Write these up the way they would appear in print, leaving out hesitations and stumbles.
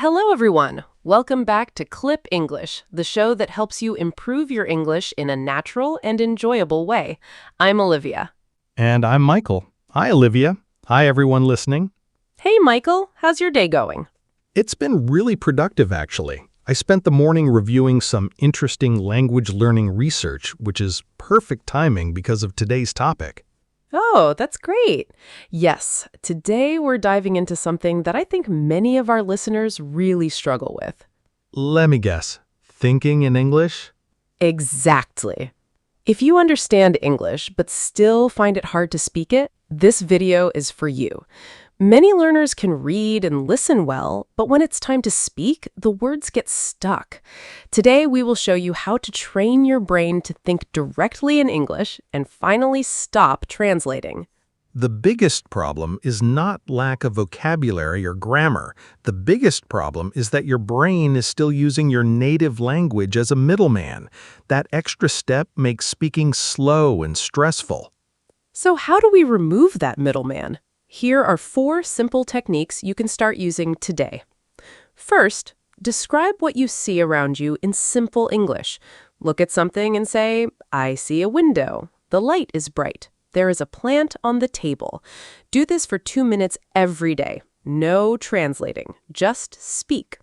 Hello, everyone. Welcome back to Qlip English, the show that helps you improve your English in a natural and enjoyable way. I'm Olivia. And I'm Michael. Hi, Olivia. Hi, everyone listening. Hey, Michael. How's your day going? It's been really productive, actually. I spent the morning reviewing some interesting language learning research, which is perfect timing because of today's topic. Oh, that's great. Yes, today we're diving into something that I think many of our listeners really struggle with. Let me guess. Thinking in English? Exactly. If you understand English but still find it hard to speak it, this video is for you. Many learners can read and listen well, but when it's time to speak, the words get stuck. Today, we will show you how to train your brain to think directly in English and finally stop translating. The biggest problem is not lack of vocabulary or grammar. The biggest problem is that your brain is still using your native language as a middleman. That extra step makes speaking slow and stressful. So how do we remove that middleman? Here are 4 simple techniques you can start using today. First, describe what you see around you in simple English. Look at something and say, I see a window. The light is bright. There is a plant on the table. Do this for 2 minutes every day. No translating, just speak.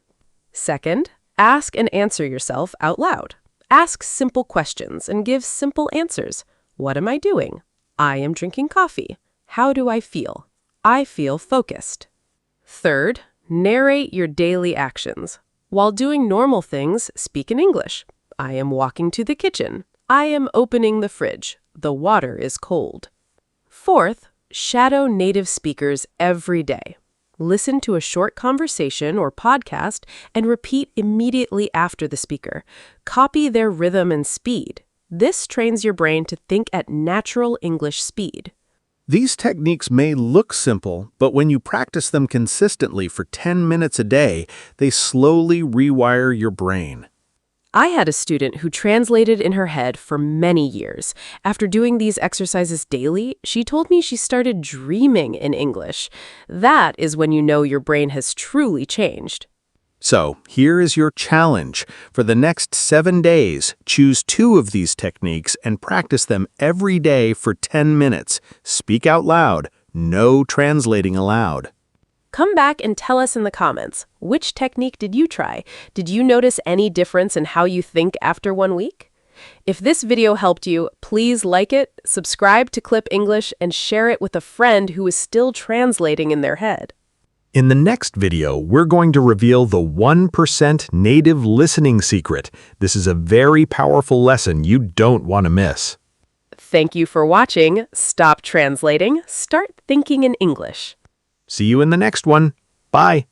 Second, ask and answer yourself out loud. Ask simple questions and give simple answers. What am I doing? I am drinking coffee. How do I feel? I feel focused. Third, narrate your daily actions. While doing normal things, speak in English. I am walking to the kitchen. I am opening the fridge. The water is cold. Fourth, shadow native speakers every day. Listen to a short conversation or podcast and repeat immediately after the speaker. Copy their rhythm and speed. This trains your brain to think at natural English speed. These techniques may look simple, but when you practice them consistently for 10 minutes a day, they slowly rewire your brain. I had a student who translated in her head for many years. After doing these exercises daily, she told me she started dreaming in English. That is when you know your brain has truly changed. So, here is your challenge. For the next 7 days, choose 2 of these techniques and practice them every day for 10 minutes. Speak out loud. No translating allowed. Come back and tell us in the comments, which technique did you try? Did you notice any difference in how you think after 1 week? If this video helped you, please like it, subscribe to Qlip English, and share it with a friend who is still translating in their head. In the next video, we're going to reveal the 1% native listening secret. This is a very powerful lesson you don't want to miss. Thank you for watching. Stop translating. Start thinking in English. See you in the next one. Bye.